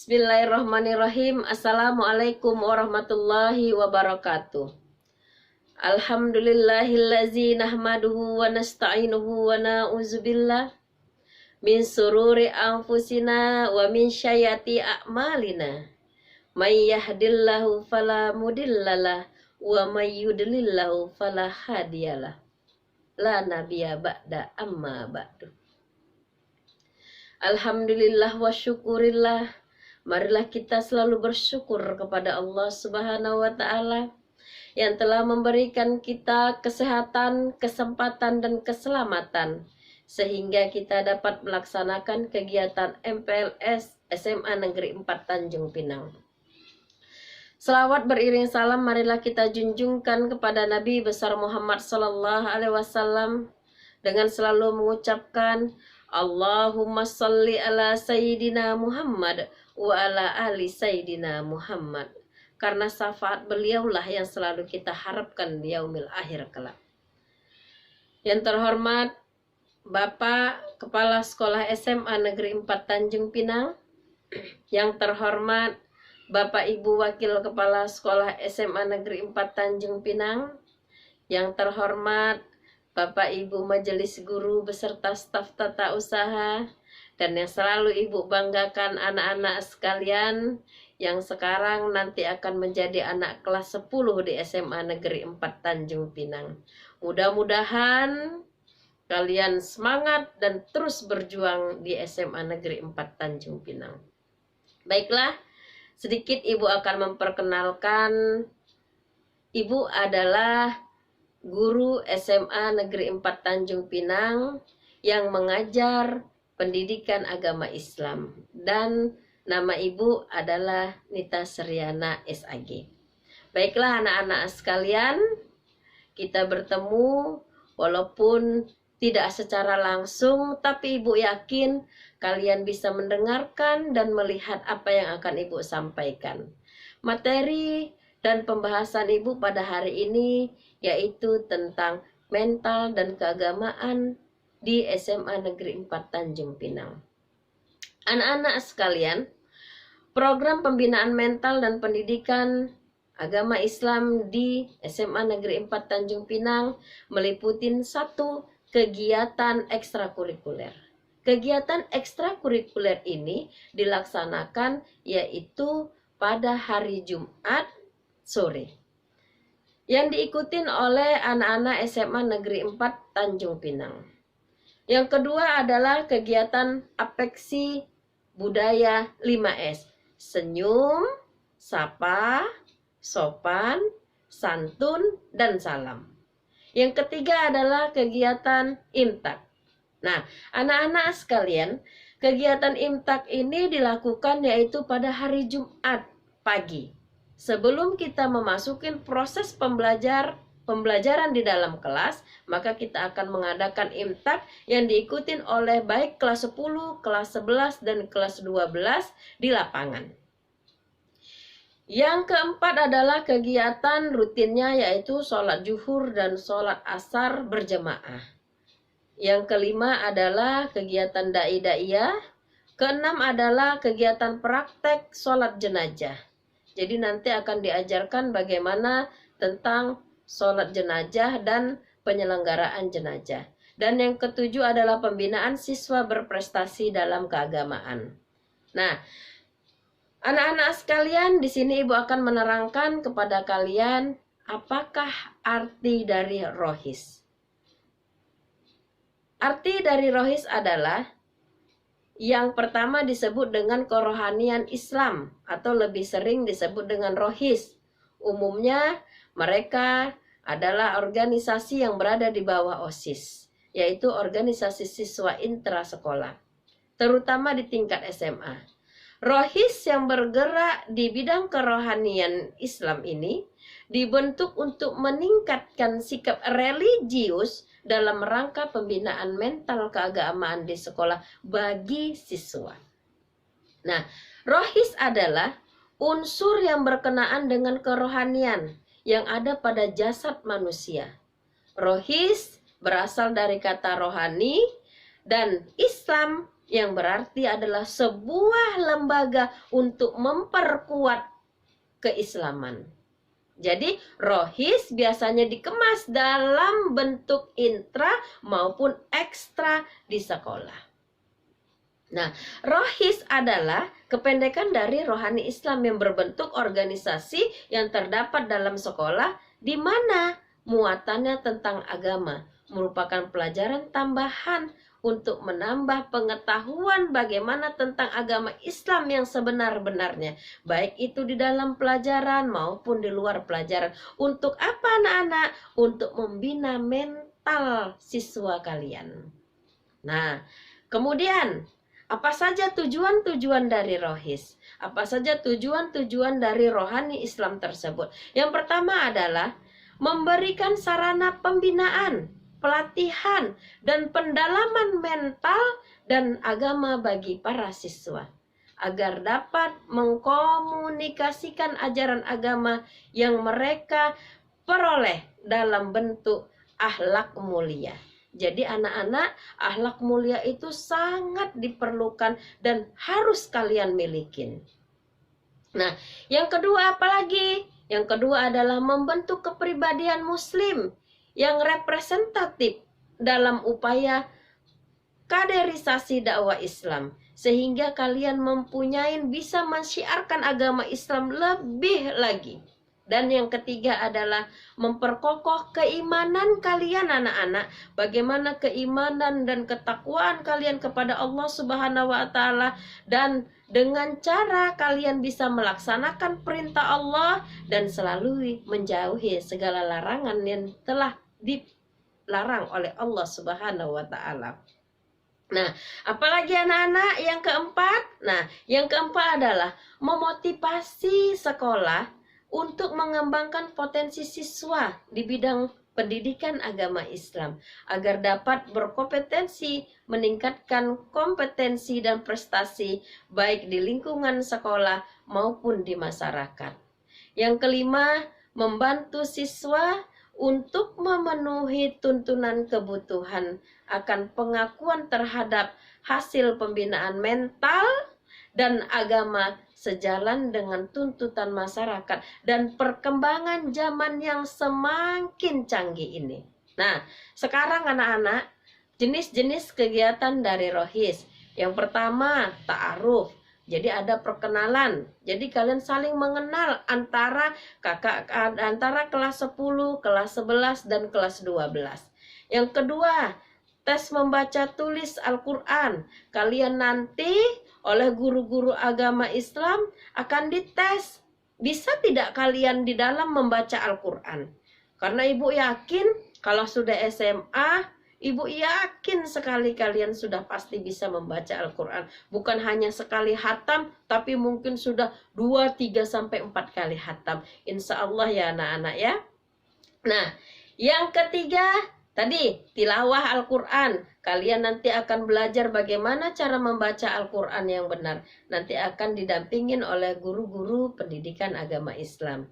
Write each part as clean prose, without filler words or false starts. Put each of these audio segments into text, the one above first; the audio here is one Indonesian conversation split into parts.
Bismillahirrahmanirrahim. Assalamualaikum warahmatullahi wabarakatuh. Alhamdulillahillazi nahmaduhu wa nasta'inuhu wa na'udzubillah min sururi anfusina wa min syayati a'malina. May yahdillahu fala mudhillalah wa may yudlillahu fala hadiyalah. La nabiyya ba'da amma ba'du. Alhamdulillah wa syukurillah. Marilah kita selalu bersyukur kepada Allah Subhanahu wa Ta'ala yang telah memberikan kita kesehatan, kesempatan, dan keselamatan sehingga kita dapat melaksanakan kegiatan MPLS SMA Negeri 4 Tanjung Pinang. Selawat beriring salam marilah kita junjungkan kepada Nabi besar Muhammad sallallahu alaihi wasallam dengan selalu mengucapkan Allahumma salli ala Sayyidina Muhammad wa ala ali Sayyidina Muhammad. Karena syafaat beliaulah yang selalu kita harapkan di yaumil akhir kelak. Yang terhormat Bapak Kepala Sekolah SMA Negeri 4 Tanjung Pinang. Yang terhormat Bapak Ibu Wakil Kepala Sekolah SMA Negeri 4 Tanjung Pinang. Yang terhormat Bapak Ibu Majelis Guru beserta staf tata usaha, dan yang selalu Ibu banggakan anak-anak sekalian yang sekarang nanti akan menjadi anak kelas 10 di SMA Negeri 4 Tanjung Pinang. Mudah-mudahan kalian semangat dan terus berjuang di SMA Negeri 4 Tanjung Pinang. Baiklah, sedikit Ibu akan memperkenalkan. Ibu adalah guru SMA Negeri 4 Tanjung Pinang yang mengajar pendidikan agama Islam, dan nama Ibu adalah Nita Seriana SAG. Baiklah anak-anak sekalian, kita bertemu walaupun tidak secara langsung, tapi Ibu yakin kalian bisa mendengarkan dan melihat apa yang akan Ibu sampaikan. Materi dan pembahasan Ibu pada hari ini yaitu tentang mental dan keagamaan di SMA Negeri 4 Tanjung Pinang. Anak-anak sekalian, program pembinaan mental dan pendidikan agama Islam di SMA Negeri 4 Tanjung Pinang meliputi satu kegiatan ekstrakurikuler. Kegiatan ekstrakurikuler ini dilaksanakan yaitu pada hari Jumat sore, yang diikuti oleh anak-anak SMA Negeri 4 Tanjung Pinang. Yang kedua adalah kegiatan apeksi budaya 5S. Senyum, sapa, sopan, santun, dan salam. Yang ketiga adalah kegiatan imtak. Nah, anak-anak sekalian, kegiatan imtak ini dilakukan yaitu pada hari Jumat pagi. Sebelum kita memasuki proses pembelajaran di dalam kelas, maka kita akan mengadakan imtak yang diikuti oleh baik kelas 10, kelas 11, dan kelas 12 di lapangan. Yang keempat adalah kegiatan rutinnya yaitu sholat zuhur dan sholat asar berjamaah. Yang kelima adalah kegiatan da'i-da'iyah. Keenam adalah kegiatan praktek sholat jenazah. Jadi nanti akan diajarkan bagaimana tentang sholat jenazah dan penyelenggaraan jenazah. Dan yang ketujuh adalah pembinaan siswa berprestasi dalam keagamaan. Nah, anak-anak sekalian, di sini Ibu akan menerangkan kepada kalian apakah arti dari rohis. Arti dari rohis adalah yang pertama disebut dengan kerohanian Islam atau lebih sering disebut dengan rohis. Umumnya mereka adalah organisasi yang berada di bawah OSIS, yaitu organisasi siswa intrasekolah, terutama di tingkat SMA. Rohis yang bergerak di bidang kerohanian Islam ini dibentuk untuk meningkatkan sikap religius dalam rangka pembinaan mental keagamaan di sekolah bagi siswa. Nah, rohis adalah unsur yang berkenaan dengan kerohanian yang ada pada jasad manusia. Rohis berasal dari kata rohani dan Islam yang berarti adalah sebuah lembaga untuk memperkuat keislaman. Jadi rohis biasanya dikemas dalam bentuk intra maupun ekstra di sekolah. Nah, rohis adalah kependekan dari rohani Islam yang berbentuk organisasi yang terdapat dalam sekolah di mana muatannya tentang agama, merupakan pelajaran tambahan untuk menambah pengetahuan bagaimana tentang agama Islam yang sebenar-benarnya, baik itu di dalam pelajaran maupun di luar pelajaran. Untuk apa anak-anak? Untuk membina mental siswa kalian. Nah, kemudian apa saja tujuan-tujuan dari rohis? Apa saja tujuan-tujuan dari rohani Islam tersebut? Yang pertama adalah memberikan sarana pembinaan, pelatihan, dan pendalaman mental dan agama bagi para siswa, agar dapat mengkomunikasikan ajaran agama yang mereka peroleh dalam bentuk akhlak mulia. Jadi anak-anak, akhlak mulia itu sangat diperlukan dan harus kalian milikin. Nah, yang kedua apalagi? Yang kedua adalah membentuk kepribadian muslim yang representatif dalam upaya kaderisasi dakwah Islam, sehingga kalian mempunyai bisa mensyiarkan agama Islam lebih lagi. Dan yang ketiga adalah memperkokoh keimanan kalian anak-anak. Bagaimana keimanan dan ketakwaan kalian kepada Allah Subhanahu wa taala, dan dengan cara kalian bisa melaksanakan perintah Allah dan selalu menjauhi segala larangan yang telah dilarang oleh Allah Subhanahu wa taala. Nah, apalagi anak-anak yang keempat? Nah, yang keempat adalah memotivasi sekolah untuk mengembangkan potensi siswa di bidang pendidikan agama Islam agar dapat berkompetensi, meningkatkan kompetensi dan prestasi baik di lingkungan sekolah maupun di masyarakat. Yang kelima, membantu siswa untuk memenuhi tuntunan kebutuhan akan pengakuan terhadap hasil pembinaan mental dan agama sejalan dengan tuntutan masyarakat dan perkembangan zaman yang semakin canggih ini. Nah, sekarang anak-anak, jenis-jenis kegiatan dari rohis. Yang pertama, ta'aruf. Jadi ada perkenalan. Jadi kalian saling mengenal antara kelas 10, kelas 11 dan kelas 12. Yang kedua, tes membaca tulis Al-Qur'an. Kalian nanti oleh guru-guru agama Islam akan dites. Bisa tidak kalian di dalam membaca Al-Qur'an? Karena ibu yakin kalau sudah SMA, ibu yakin sekali kalian sudah pasti bisa membaca Al-Quran. Bukan hanya sekali hatam, tapi mungkin sudah 2, 3, sampai 4 kali hatam. Insya Allah ya anak-anak ya. Nah, yang ketiga tadi tilawah Al-Quran. Kalian nanti akan belajar bagaimana cara membaca Al-Quran yang benar. Nanti akan didampingin oleh guru-guru pendidikan agama Islam.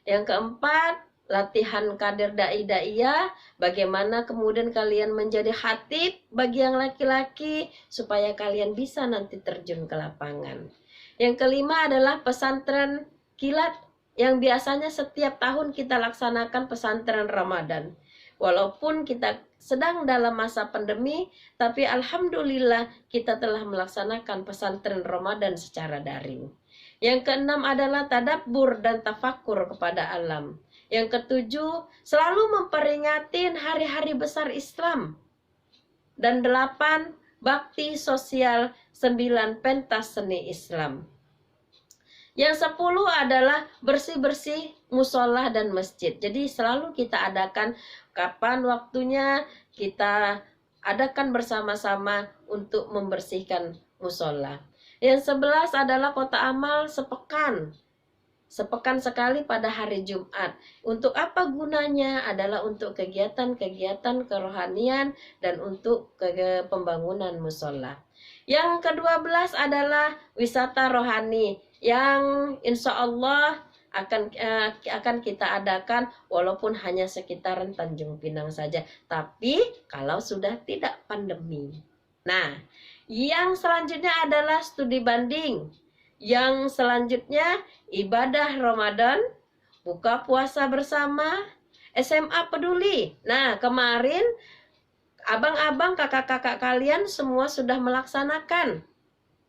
Yang keempat, latihan kader dai-daiyah, bagaimana kemudian kalian menjadi khatib bagi yang laki-laki supaya kalian bisa nanti terjun ke lapangan. Yang kelima adalah pesantren kilat yang biasanya setiap tahun kita laksanakan pesantren Ramadan. Walaupun kita sedang dalam masa pandemi, tapi alhamdulillah kita telah melaksanakan pesantren Ramadan secara daring. Yang keenam adalah tadabbur dan tafakur kepada alam. Yang ketujuh, selalu memperingatin hari-hari besar Islam. Dan 8, bakti sosial 9 pentas seni Islam. Yang 10 adalah bersih-bersih musola dan masjid. Jadi selalu kita adakan kapan waktunya, kita adakan bersama-sama untuk membersihkan musola. Yang 11 adalah kota amal sepekan. Sepekan sekali pada hari Jumat. Untuk apa gunanya? Adalah untuk kegiatan-kegiatan kerohanian dan untuk pembangunan musola. Yang ke-12 adalah wisata rohani yang insya Allah akan kita adakan walaupun hanya sekitaran Tanjung Pinang saja. Tapi kalau sudah tidak pandemi. Nah, Yang selanjutnya adalah studi banding. Yang selanjutnya ibadah Ramadan, buka puasa bersama, SMA peduli. Nah, kemarin abang-abang, kakak-kakak kalian semua sudah melaksanakan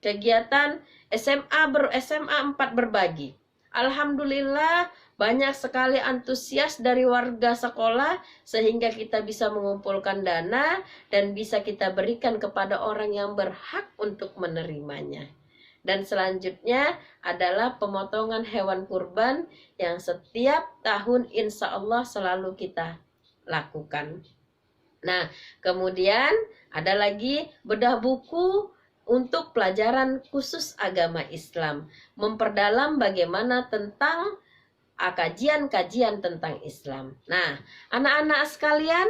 kegiatan SMA 4 berbagi. Alhamdulillah banyak sekali antusias dari warga sekolah sehingga kita bisa mengumpulkan dana dan bisa kita berikan kepada orang yang berhak untuk menerimanya. Dan selanjutnya adalah pemotongan hewan kurban yang setiap tahun insya Allah selalu kita lakukan. Nah, kemudian ada lagi bedah buku untuk pelajaran khusus agama Islam, memperdalam bagaimana tentang kajian-kajian tentang Islam. Nah, anak-anak sekalian,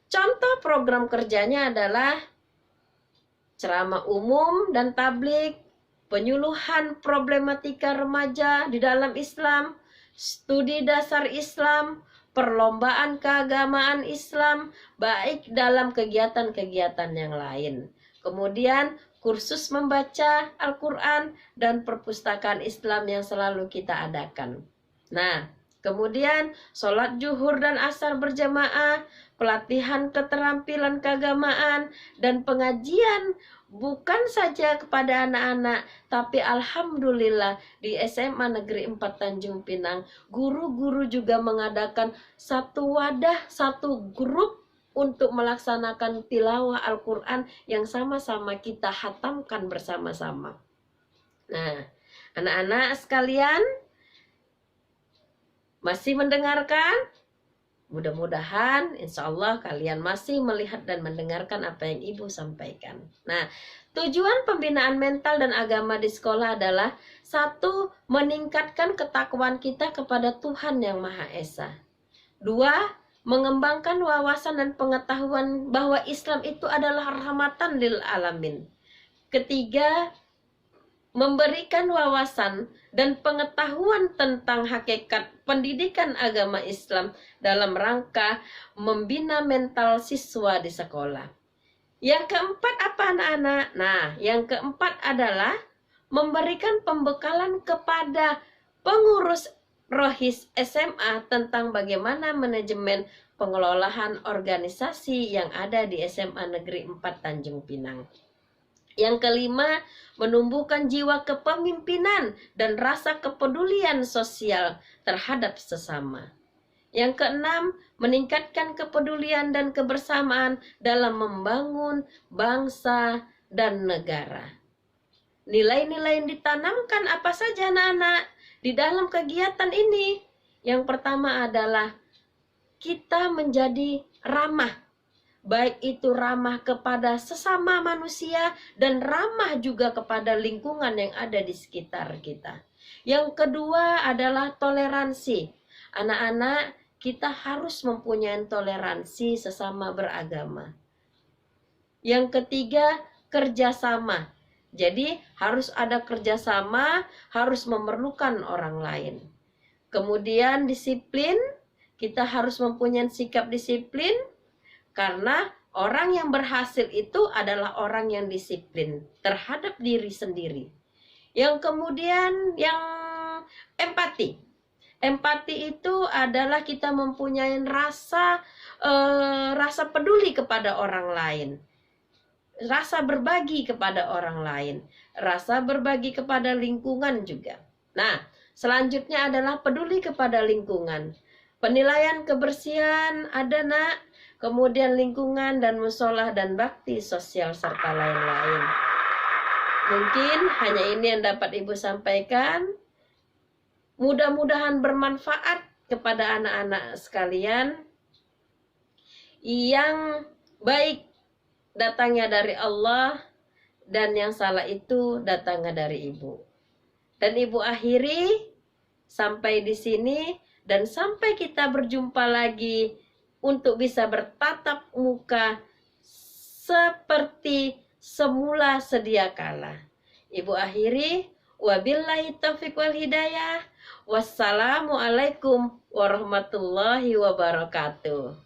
contoh program kerjanya adalah ceramah umum dan tablik, penyuluhan problematika remaja di dalam Islam, studi dasar Islam, perlombaan keagamaan Islam, baik dalam kegiatan-kegiatan yang lain. Kemudian kursus membaca Al-Quran dan perpustakaan Islam yang selalu kita adakan. Nah, kemudian sholat zuhur dan asar berjamaah, pelatihan keterampilan keagamaan, dan pengajian bukan saja kepada anak-anak, tapi alhamdulillah di SMA Negeri 4 Tanjung Pinang, guru-guru juga mengadakan satu wadah, satu grup untuk melaksanakan tilawah Al-Quran yang sama-sama kita hatamkan bersama-sama. Nah, anak-anak sekalian, masih mendengarkan? Mudah-mudahan insya Allah kalian masih melihat dan mendengarkan apa yang Ibu sampaikan. Nah, tujuan pembinaan mental dan agama di sekolah adalah satu, meningkatkan ketakwaan kita kepada Tuhan Yang Maha Esa. Dua, mengembangkan wawasan dan pengetahuan bahwa Islam itu adalah rahmatan lil alamin. Ketiga, memberikan wawasan dan pengetahuan tentang hakikat pendidikan agama Islam dalam rangka membina mental siswa di sekolah. Yang keempat apa anak-anak? Nah, yang keempat adalah memberikan pembekalan kepada pengurus Rohis SMA tentang bagaimana manajemen pengelolaan organisasi yang ada di SMA Negeri 4 Tanjung Pinang. Yang kelima, menumbuhkan jiwa kepemimpinan dan rasa kepedulian sosial terhadap sesama. Yang keenam, meningkatkan kepedulian dan kebersamaan dalam membangun bangsa dan negara. Nilai-nilai yang ditanamkan apa saja anak-anak di dalam kegiatan ini? Yang pertama adalah kita menjadi ramah, baik itu ramah kepada sesama manusia dan ramah juga kepada lingkungan yang ada di sekitar kita. Yang kedua adalah toleransi. Anak-anak, kita harus mempunyai toleransi sesama beragama. Yang ketiga, kerjasama. Jadi harus ada kerjasama, harus memerlukan orang lain. Kemudian disiplin, kita harus mempunyai sikap disiplin, karena orang yang berhasil itu adalah orang yang disiplin terhadap diri sendiri. Yang kemudian yang empati. Empati itu adalah kita mempunyai rasa peduli kepada orang lain. Rasa berbagi kepada orang lain, rasa berbagi kepada lingkungan juga. Nah, selanjutnya adalah peduli kepada lingkungan. Penilaian kebersihan ada nak, kemudian lingkungan dan musola dan bakti sosial serta lain-lain. Mungkin hanya ini yang dapat Ibu sampaikan. Mudah-mudahan bermanfaat kepada anak-anak sekalian. Yang baik datangnya dari Allah dan yang salah itu datangnya dari Ibu. Dan Ibu akhiri sampai di sini dan sampai kita berjumpa lagi untuk bisa bertatap muka seperti semula sedia kala. Ibu akhiri, wabillahi taufiq wal hidayah. Wassalamualaikum warahmatullahi wabarakatuh.